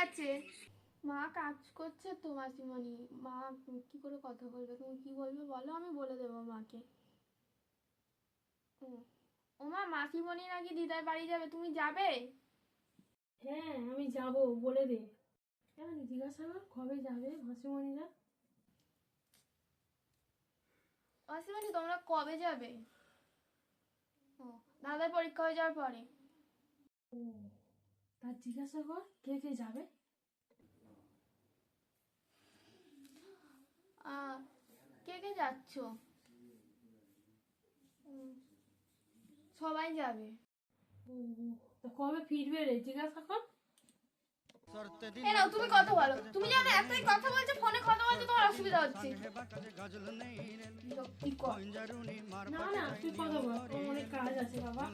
আছে। মা কাজ করছে তো মাসিমণি, মা কি করে কথা বলবে, তুমি কি বলবে বলো, আমি বলে দেবো মাকে। ও মা, মাসিমণি নাকি দিদার বাড়ি যাবে, তুমি যাবে? হ্যাঁ আমি যাব, বলে দে। কেন জিজ্ঞাসা কর কবে যাবে মাসিমণিরা। মাসিমণি তোমরা কবে যাবে? ও, দাদার পরীক্ষা হয়ে যাওয়ার পরে। ও, তার জিজ্ঞাসা কর কে কে যাবে। কে কে যাচ্ছ? সবাই যাবে। ও, তা কবে ফিরবে রে, জিজ্ঞাসা কর। এই নাও তুমি কথা বলো, তুমি জানো এতই কথা বলছো, ফোনে কথা বলতে তোমার অসুবিধা হচ্ছে। না না তুই কথা বল, তোর অনেক কাজ আছে বাবা।